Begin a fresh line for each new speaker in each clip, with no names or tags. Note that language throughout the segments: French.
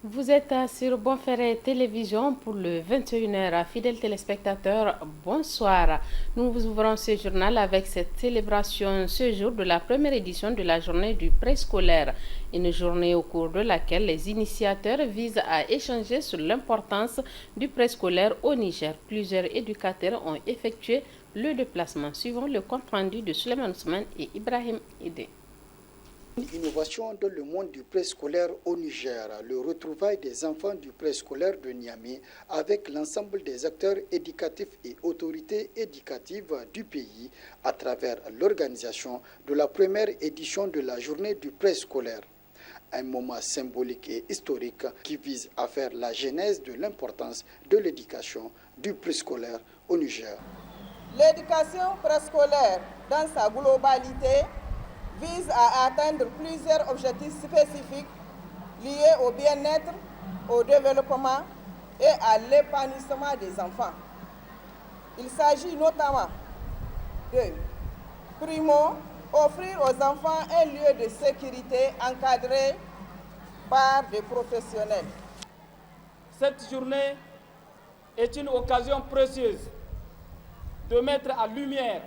Vous êtes sur Bonferré Télévision pour le 21h. Fidèles téléspectateurs, bonsoir. Nous vous ouvrons ce journal avec cette célébration ce jour de la première édition de la journée du préscolaire. Une journée au cours de laquelle les initiateurs visent à échanger sur l'importance du préscolaire au Niger. Plusieurs éducateurs ont effectué le déplacement, suivant le compte rendu de Suleiman Ousmane et Ibrahim Ide.
Une innovation dans le monde du préscolaire au Niger, le retrouvail des enfants du préscolaire de Niamey avec l'ensemble des acteurs éducatifs et autorités éducatives du pays à travers l'organisation de la première édition de la journée du préscolaire. Un moment symbolique et historique qui vise à faire la genèse de l'importance de l'éducation du préscolaire au Niger.
L'éducation préscolaire dans sa globalité vise à atteindre plusieurs objectifs spécifiques liés au bien-être, au développement et à l'épanouissement des enfants. Il s'agit notamment de, primo, offrir aux enfants un lieu de sécurité encadré par des professionnels.
Cette journée est une occasion précieuse de mettre en lumière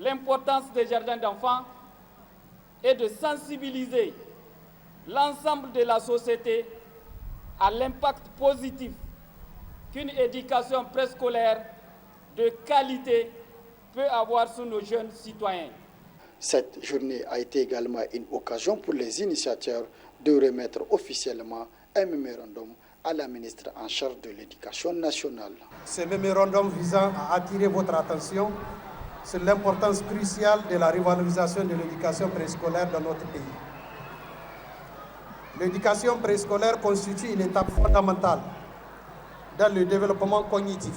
l'importance des jardins d'enfants et de sensibiliser l'ensemble de la société à l'impact positif qu'une éducation préscolaire de qualité peut avoir sur nos jeunes citoyens.
Cette journée a été également une occasion pour les initiateurs de remettre officiellement un mémorandum à la ministre en charge de l'Éducation nationale.
Ce mémorandum visant à attirer votre attention sur l'importance cruciale de la revalorisation de l'éducation préscolaire dans notre pays. L'éducation préscolaire constitue une étape fondamentale dans le développement cognitif,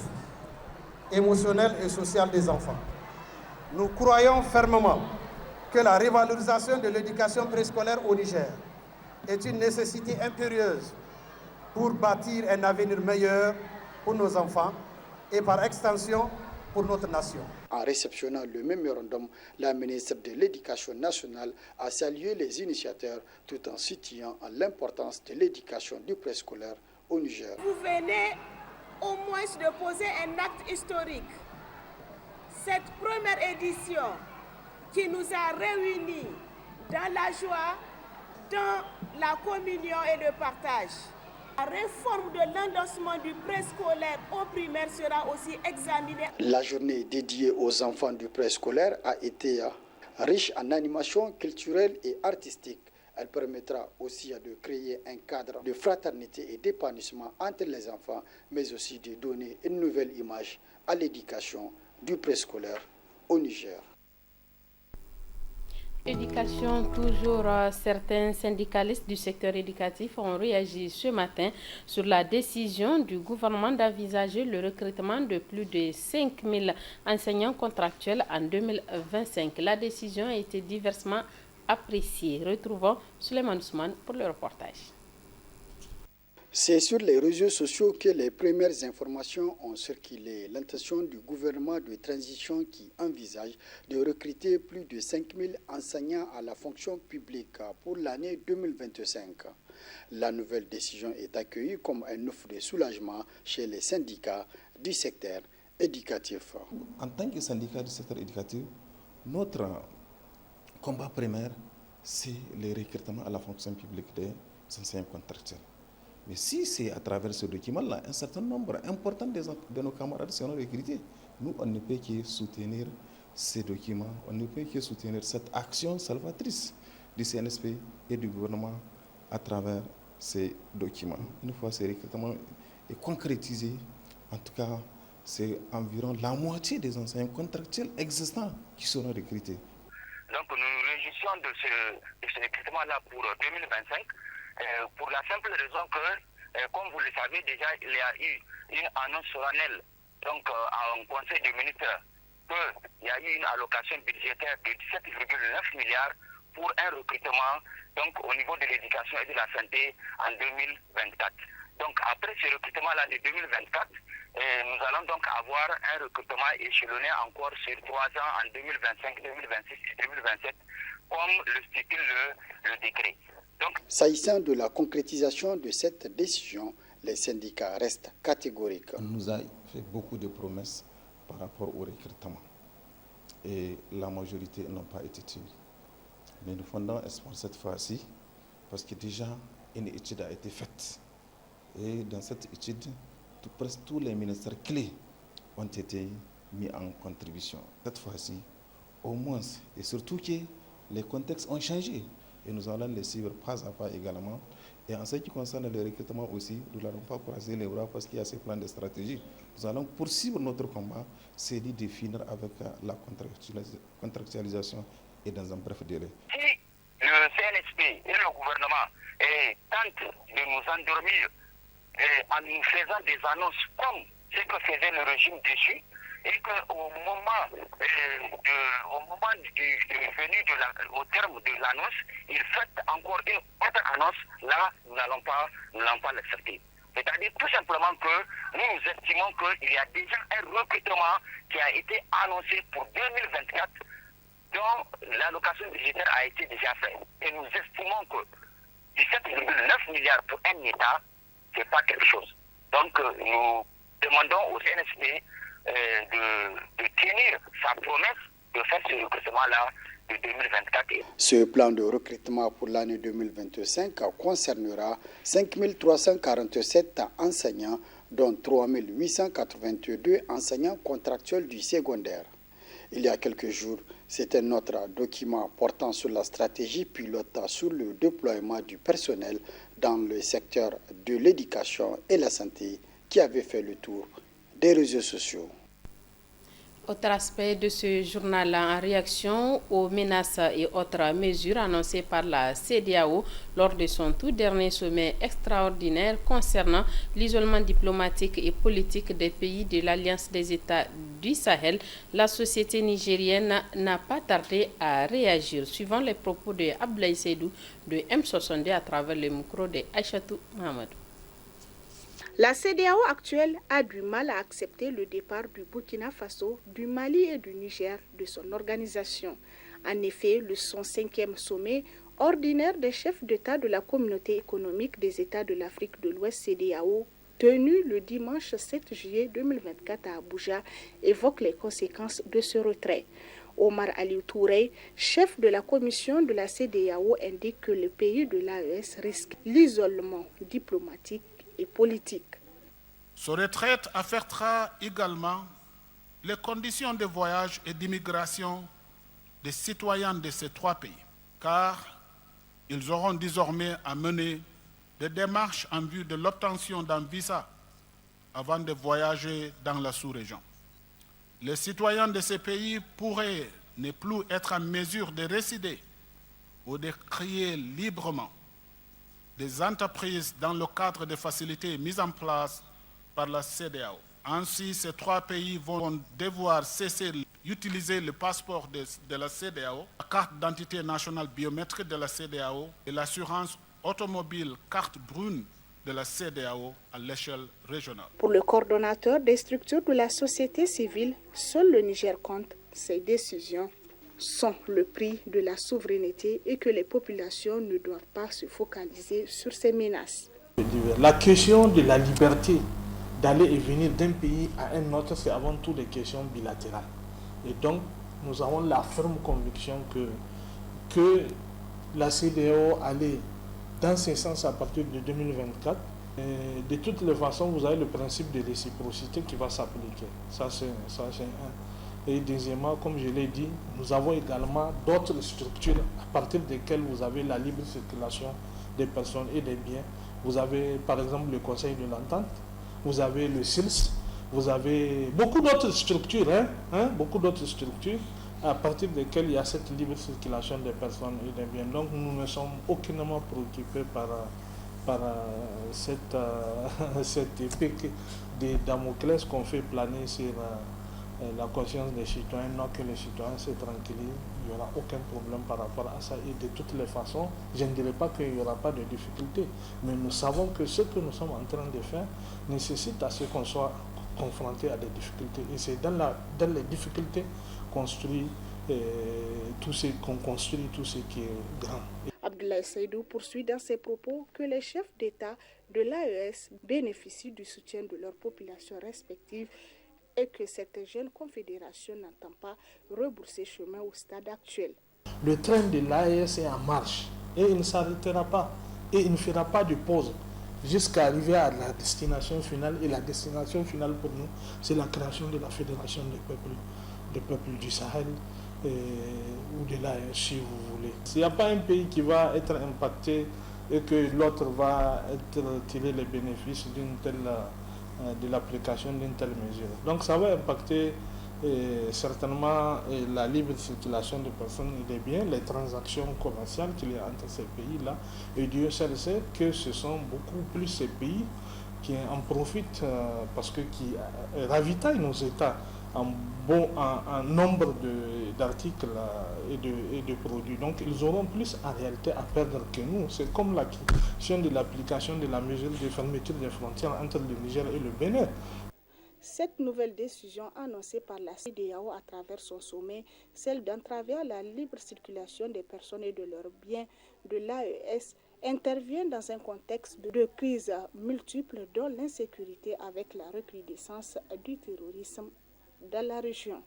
émotionnel et social des enfants. Nous croyons fermement que la revalorisation de l'éducation préscolaire au Niger est une nécessité impérieuse pour bâtir un avenir meilleur pour nos enfants et par extension pour notre nation.
En réceptionnant le mémorandum, la ministre de l'Éducation nationale a salué les initiateurs tout en situant l'importance de l'éducation du préscolaire au Niger.
Vous venez au moins de poser un acte historique. Cette première édition qui nous a réunis dans la joie, dans la communion et le partage. La réforme de l'endossement du préscolaire au primaire sera aussi examinée.
La journée dédiée aux enfants du préscolaire a été riche en animations culturelles et artistiques. Elle permettra aussi de créer un cadre de fraternité et d'épanouissement entre les enfants, mais aussi de donner une nouvelle image à l'éducation du préscolaire au Niger.
Éducation, toujours, certains syndicalistes du secteur éducatif ont réagi ce matin sur la décision du gouvernement d'envisager le recrutement de plus de 5 000 enseignants contractuels en 2025. La décision a été diversement appréciée. Retrouvons Suleiman Ousmane pour le reportage.
C'est sur les réseaux sociaux que les premières informations ont circulé. L'intention du gouvernement de transition qui envisage de recruter plus de 5 000 enseignants à la fonction publique pour l'année 2025. La nouvelle décision est accueillie comme un offre de soulagement chez les syndicats du secteur éducatif.
En tant que syndicat du secteur éducatif, notre combat primaire, c'est le recrutement à la fonction publique des enseignants contractuels. Mais si c'est à travers ce document-là, un certain nombre important de nos camarades seront recrutés. Nous, on ne peut que soutenir ces documents, on ne peut que soutenir cette action salvatrice du CNSP et du gouvernement à travers ces documents. Une fois ces recrutements est concrétisé, en tout cas, c'est environ la moitié des enseignants contractuels existants qui seront recrutés.
Donc nous nous réjouissons de ce recrutement-là pour 2025. Pour la simple raison que, comme vous le savez déjà, il y a eu une annonce solennelle donc, en Conseil des ministres qu'il y a eu une allocation budgétaire de 17,9 milliards pour un recrutement donc, au niveau de l'éducation et de la santé en 2024. Donc après ce recrutement-là de 2024, nous allons donc avoir un recrutement échelonné encore sur 3 ans en 2025, 2026 et 2027, comme le stipule le décret.
S'agissant de la concrétisation de cette décision, les syndicats restent catégoriques.
On nous a fait beaucoup de promesses par rapport au recrutement et la majorité n'ont pas été tenues. Mais nous fondons espoir cette fois-ci parce que déjà une étude a été faite. Et dans cette étude, presque tous les ministères clés ont été mis en contribution. Cette fois-ci, au moins, et surtout que les contextes ont changé. Et nous allons les suivre pas à pas également. Et en ce qui concerne le recrutement aussi, nous n'allons pas croiser les bras parce qu'il y a ces plans de stratégie. Nous allons poursuivre notre combat, c'est de finir avec la contractualisation et dans un bref délai.
Si le CNSP et le gouvernement tentent de nous endormir en nous faisant des annonces comme ce que faisait le régime dessus, et qu'au moment au terme de l'annonce, ils fassent encore une autre annonce, là, nous n'allons pas l'accepter. C'est-à-dire tout simplement que nous estimons qu'il y a déjà un recrutement qui a été annoncé pour 2024 dont l'allocation budgétaire a été déjà faite. Et nous estimons que 17,9 milliards pour un État, ce n'est pas quelque chose. Donc nous demandons au CNSP de tenir sa promesse de faire ce recrutement-là de 2024.
Ce plan de recrutement pour l'année 2025 concernera 5 347 enseignants, dont 3 882 enseignants contractuels du secondaire. Il y a quelques jours, c'est un autre document portant sur la stratégie pilote sur le déploiement du personnel dans le secteur de l'éducation et la santé qui avait fait le tour des réseaux sociaux.
Autre aspect de ce journal en réaction aux menaces et autres mesures annoncées par la CEDEAO lors de son tout dernier sommet extraordinaire concernant l'isolement diplomatique et politique des pays de l'Alliance des États du Sahel, la société nigérienne n'a pas tardé à réagir, suivant les propos de Abdoulaye Seydou de M62 à travers le micro de Aïchatou Mahamadou.
La CEDEAO actuelle a du mal à accepter le départ du Burkina Faso, du Mali et du Niger de son organisation. En effet, le 105e sommet ordinaire des chefs d'État de la Communauté économique des États de l'Afrique de l'Ouest CEDEAO, tenu le dimanche 7 juillet 2024 à Abuja, évoque les conséquences de ce retrait. Omar Aliou Touré, chef de la commission de la CEDEAO, indique que le pays de l'AES risque l'isolement diplomatique et politique.
Ce retrait affectera également les conditions de voyage et d'immigration des citoyens de ces trois pays, car ils auront désormais à mener des démarches en vue de l'obtention d'un visa avant de voyager dans la sous-région. Les citoyens de ces pays pourraient ne plus être en mesure de résider ou de créer librement des entreprises dans le cadre des facilités mises en place par la CEDEAO. Ainsi, ces trois pays vont devoir cesser d'utiliser le passeport de la CEDEAO, la carte d'identité nationale biométrique de la CEDEAO et l'assurance automobile carte brune de la CEDEAO à l'échelle régionale.
Pour le coordonnateur des structures de la société civile, seul le Niger compte. Ces décisions sont le prix de la souveraineté et que les populations ne doivent pas se focaliser sur ces menaces.
La question de la liberté d'aller et venir d'un pays à un autre, c'est avant tout des questions bilatérales. Et donc, nous avons la ferme conviction que la CEDEAO allait dans ce sens à partir de 2024. Et de toutes les façons, vous avez le principe de réciprocité qui va s'appliquer. Ça, c'est un. Et deuxièmement, comme je l'ai dit, nous avons également d'autres structures à partir desquelles vous avez la libre circulation des personnes et des biens. Vous avez par exemple le Conseil de l'Entente, vous avez le SILS, vous avez beaucoup d'autres structures, beaucoup d'autres structures à partir desquelles il y a cette libre circulation des personnes et des biens. Donc nous ne sommes aucunement préoccupés par cette épée de Damoclès qu'on fait planer sur la conscience des citoyens, non que les citoyens se tranquillisent, il n'y aura aucun problème par rapport à ça. Et de toutes les façons, je ne dirais pas qu'il n'y aura pas de difficultés, mais nous savons que ce que nous sommes en train de faire nécessite à ce qu'on soit confronté à des difficultés. Et c'est dans les difficultés qu'on construit tout ce qui est grand.
Abdoulaye Seydou poursuit dans ses propos que les chefs d'État de l'AES bénéficient du soutien de leurs populations respectives et que cette jeune confédération n'entend pas rebourser chemin au stade actuel.
Le train de l'AES est en marche et il ne s'arrêtera pas et il ne fera pas de pause jusqu'à arriver à la destination finale. Et la destination finale pour nous, c'est la création de la Fédération des peuples du Sahel ou de l'AES, si vous voulez. Il n'y a pas un pays qui va être impacté et que l'autre va tirer les bénéfices de l'application d'une telle mesure. Donc ça va impacter certainement la libre circulation des personnes et des biens, les transactions commerciales qu'il y a entre ces pays-là. Et Dieu seul sait que ce sont beaucoup plus ces pays qui en profitent parce que qui ravitaillent nos États en nombre d'articles et de produits. Donc ils auront plus en réalité à perdre que nous. C'est comme la question de l'application de la mesure de fermeture des frontières entre le Niger et le Bénin.
Cette nouvelle décision annoncée par la CEDEAO à travers son sommet, celle d'entraver la libre circulation des personnes et de leurs biens de l'AES, intervient dans un contexte de crise multiple dont l'insécurité avec la recrudescence du terrorisme dans la région.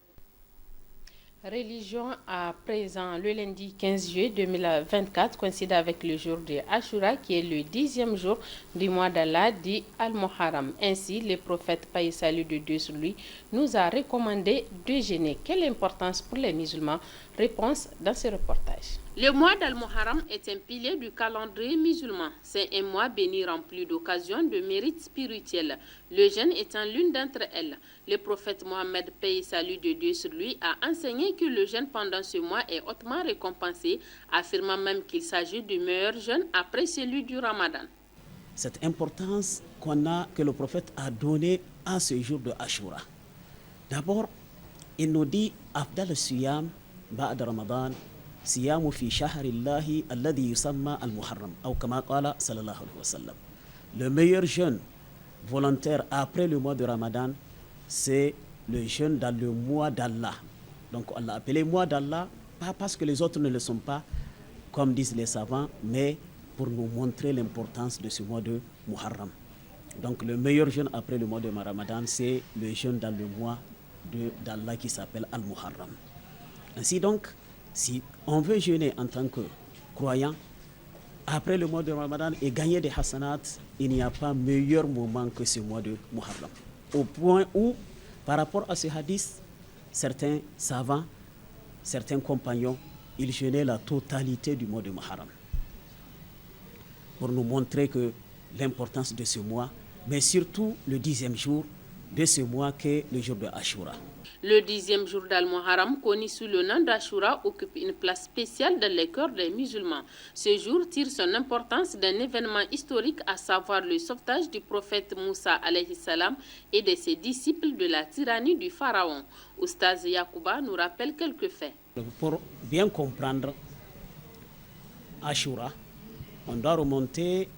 Religion à présent, le lundi 15 juillet 2024 coïncide avec le jour de Ashura qui est le 10e jour du mois d'Allah dit Al-Muharram. Ainsi, le prophète paix et salut de Dieu sur lui nous a recommandé de jeûner. Quelle importance pour les musulmans? Réponse dans ce reportage. Le mois d'Al-Muharram est un pilier du calendrier musulman. C'est un mois béni rempli d'occasions de mérites spirituels, le jeûne étant l'une d'entre elles. Le prophète Mohammed, paix et salut de Dieu sur lui, a enseigné que le jeûne pendant ce mois est hautement récompensé, affirmant même qu'il s'agit du meilleur jeûne après celui du Ramadan.
Cette importance que le prophète a donnée à ce jour de Ashura. D'abord, il nous dit Afdal al-Siyam بعد رمضان صيام في شهر الله الذي يسمى المحرم أو كما قال صلى الله عليه وسلم. Le meilleur jeûne volontaire après le mois de Ramadan, c'est le jeûne dans le mois d'Allah. Donc on l'a appelé mois d'Allah, pas parce que les autres ne le sont pas, comme disent les savants, mais pour nous montrer l'importance de ce mois de Muharram. Donc le meilleur jeûne après le mois de Ramadan, c'est le jeûne dans le mois d'Allah qui s'appelle Al-Muharram. Ainsi donc, si on veut jeûner en tant que croyant, après le mois de Ramadan et gagner des hasanats, il n'y a pas meilleur moment que ce mois de Muharram. Au point où, par rapport à ce hadith, certains savants, certains compagnons, ils jeûnaient la totalité du mois de Muharram. Pour nous montrer que l'importance de ce mois, mais surtout le 10e jour de ce mois qu'est le jour de Ashura.
Le 10e jour d'Al-Muharram, connu sous le nom d'Ashura, occupe une place spéciale dans les cœurs des musulmans. Ce jour tire son importance d'un événement historique, à savoir le sauvetage du prophète Moussa alayhi salam et de ses disciples de la tyrannie du pharaon. Oustaz Yacouba nous rappelle quelques faits.
Pour bien comprendre Ashura, on doit remonter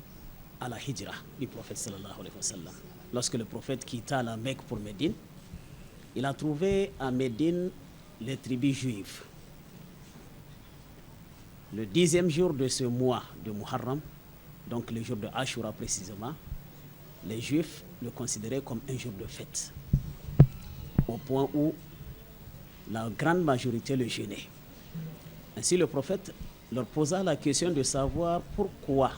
à la hijra du prophète sallallahu alayhi wa sallam. Lorsque le prophète quitta la Mecque pour Médine, il a trouvé à Médine les tribus juives. Le 10e jour de ce mois de Muharram, donc le jour de Ashura précisément, les juifs le considéraient comme un jour de fête, au point où la grande majorité le jeûnait. Ainsi le prophète leur posa la question de savoir pourquoi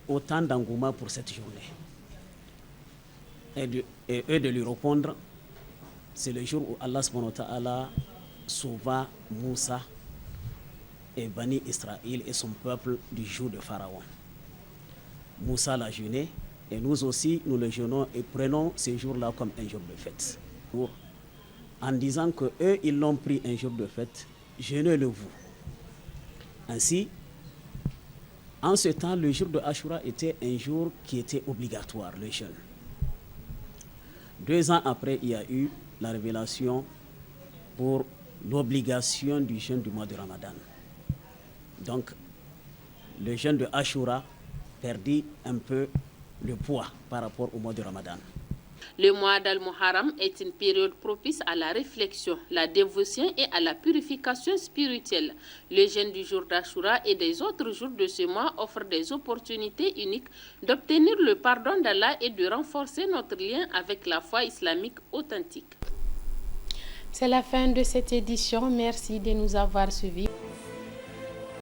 autant d'engouement pour cette journée. Et eux de lui répondre, c'est le jour où Allah subhanahu wa ta'ala sauva Moussa et Bani Israël et son peuple du jour de Pharaon. Moussa l'a jeûné et nous aussi nous le jeûnons et prenons ce jour-là comme un jour de fête. En disant que eux ils l'ont pris un jour de fête, jeûnez-le vous. Ainsi, en ce temps, le jour de Ashura était un jour qui était obligatoire, le jeûne. 2 ans après, il y a eu la révélation pour l'obligation du jeûne du mois de Ramadan. Donc, le jeûne de Ashura perdit un peu le poids par rapport au mois de Ramadan.
Le mois d'Al-Muharram est une période propice à la réflexion, la dévotion et à la purification spirituelle. Le jeûne du jour d'Ashura et des autres jours de ce mois offrent des opportunités uniques d'obtenir le pardon d'Allah et de renforcer notre lien avec la foi islamique authentique. C'est la fin de cette édition. Merci de nous avoir suivis.